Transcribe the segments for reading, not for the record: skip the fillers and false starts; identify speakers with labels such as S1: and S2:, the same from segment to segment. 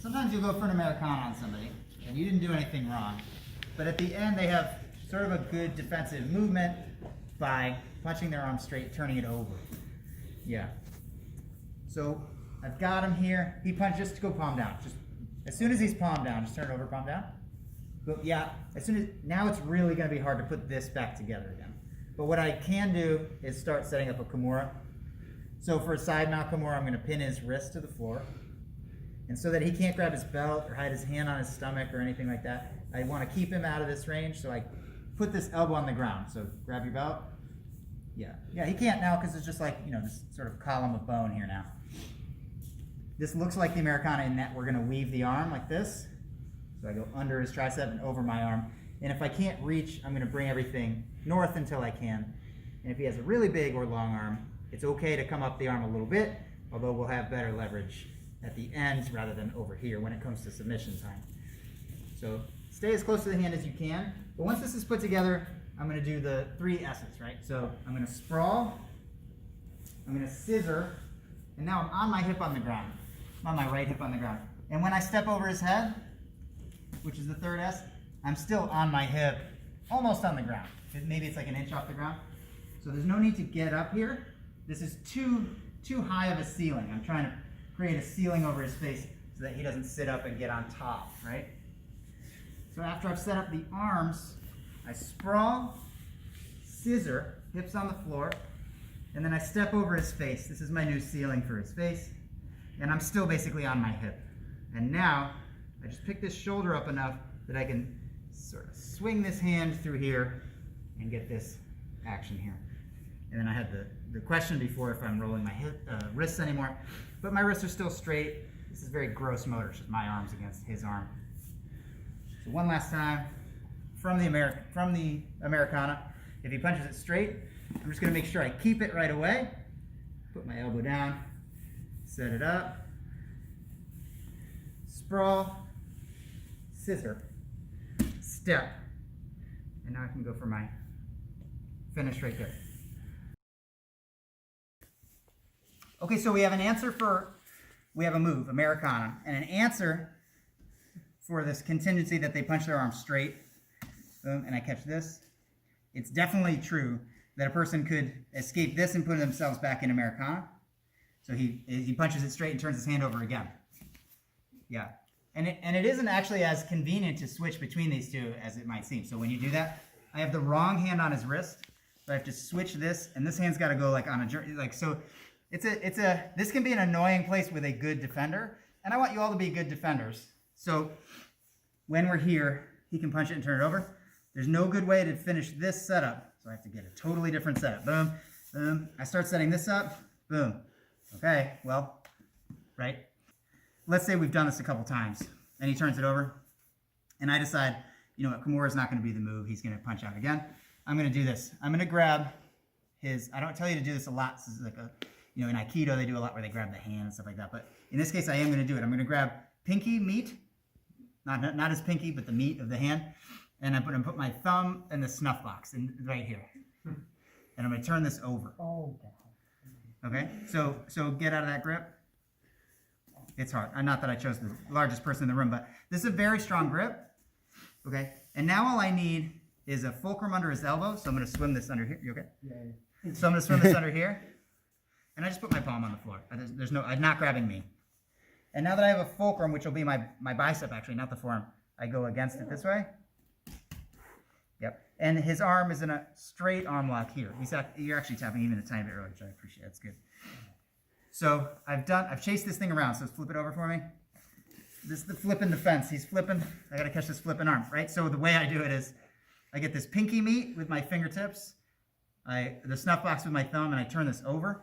S1: sometimes you'll go for an Americana on somebody, and you didn't do anything wrong. But at the end, they have sort of a good defensive movement by punching their arm straight, turning it over. Yeah. So I've got him here. He punched just to go palm down. Just as soon as he's palm down, just turn it over, palm down. But yeah, as soon as now it's really going to be hard to put this back together again. But what I can do is start setting up a Kimura. So for a side mount Kimura, I'm going to pin his wrist to the floor. And so that he can't grab his belt or hide his hand on his stomach or anything like that, I want to keep him out of this range. So I put this elbow on the ground. So grab your belt. Yeah. Yeah, he can't now because it's just like, you know, this sort of column of bone here now. This looks like the Americana in that we're going to weave the arm like this. So I go under his tricep and over my arm. And if I can't reach, I'm going to bring everything north until I can. And if he has a really big or long arm, it's okay to come up the arm a little bit, although we'll have better leverage at the ends rather than over here when it comes to submission time. So stay as close to the hand as you can. But once this is put together, I'm going to do the 3 S's, right? So I'm going to sprawl, I'm going to scissor, and now I'm on my hip on the ground. I'm on my right hip on the ground. And when I step over his head, which is the 3rd S, I'm still on my hip, almost on the ground. Maybe it's like an inch off the ground. So there's no need to get up here. This is too high of a ceiling. I'm trying to create a ceiling over his face so that he doesn't sit up and get on top, right? So after I've set up the arms, I sprawl, scissor, hips on the floor, and then I step over his face. This is my new ceiling for his face. And I'm still basically on my hip. And now I just pick this shoulder up enough that I can sort of swing this hand through here and get this action here. And then I had the question before if I'm rolling my wrists anymore, but my wrists are still straight. This is very gross motor, it's just my arms against his arm. So one last time, from the Americana, if he punches it straight, I'm just going to make sure I keep it right away. Put my elbow down, set it up, sprawl, scissor, step, and now I can go for my finish right there. Okay, so we have an answer for, we have a move, Americana, and an answer for this contingency that they punch their arm straight. Boom, and I catch this. It's definitely true that a person could escape this and put themselves back in Americana. So he punches it straight and turns his hand over again. Yeah, and it isn't actually as convenient to switch between these two as it might seem. So when you do that, I have the wrong hand on his wrist, so I have to switch this, and this hand's got to go like on a journey, like so. This can be an annoying place with a good defender, and I want you all to be good defenders. So when we're here, he can punch it and turn it over. There's no good way to finish this setup, so I have to get a totally different setup. Boom, boom. I start setting this up. Boom. Okay, well, right? Let's say we've done this a couple times, and he turns it over, and I decide, you know what, Kimura's not going to be the move. He's going to punch out again. I'm going to do this. I'm going to grab his, I don't tell you to do this a lot. This is like a, you know, in Aikido, they do a lot where they grab the hand and stuff like that. But in this case, I am going to do it. I'm going to grab pinky meat, not his pinky, but the meat of the hand. And I'm going to put my thumb in the snuff box right here. And I'm going to turn this over.
S2: Oh,
S1: okay? So get out of that grip. It's hard. Not that I chose the largest person in the room, but this is a very strong grip. Okay? And now all I need is a fulcrum under his elbow. So I'm going to swim this under here. You okay?
S2: yeah.
S1: So I'm going to swim this under here. And I just put my palm on the floor. I'm not grabbing me. And now that I have a fulcrum, which will be my bicep actually, not the forearm, I go against it this way. Yep. And his arm is in a straight arm lock here. You're actually tapping even a tiny bit early, which I appreciate. That's good. So I've chased this thing around. So flip it over for me. This is the flipping the fence. He's flipping. I got to catch this flipping arm, right? So the way I do it is I get this pinky meat with my fingertips, the snuff box with my thumb, and I turn this over.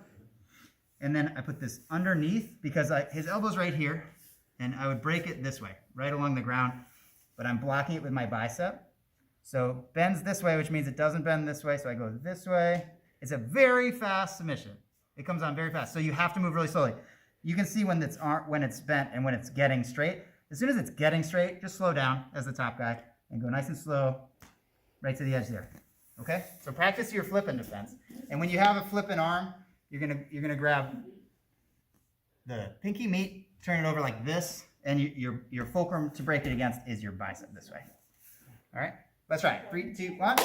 S1: And then I put this underneath because his elbow's right here, and I would break it this way, right along the ground, but I'm blocking it with my bicep. So bends this way, which means it doesn't bend this way, so I go this way. It's a very fast submission. It comes on very fast, so you have to move really slowly. You can see when it's bent and when it's getting straight. As soon as it's getting straight, just slow down as the top guy and go nice and slow right to the edge there. Okay? So practice your flip and defense. And when you have a flipping arm, you're gonna grab the pinky meat, turn it over like this, And your fulcrum to break it against is your bicep this way. All right, let's try it. 3, 2, 1.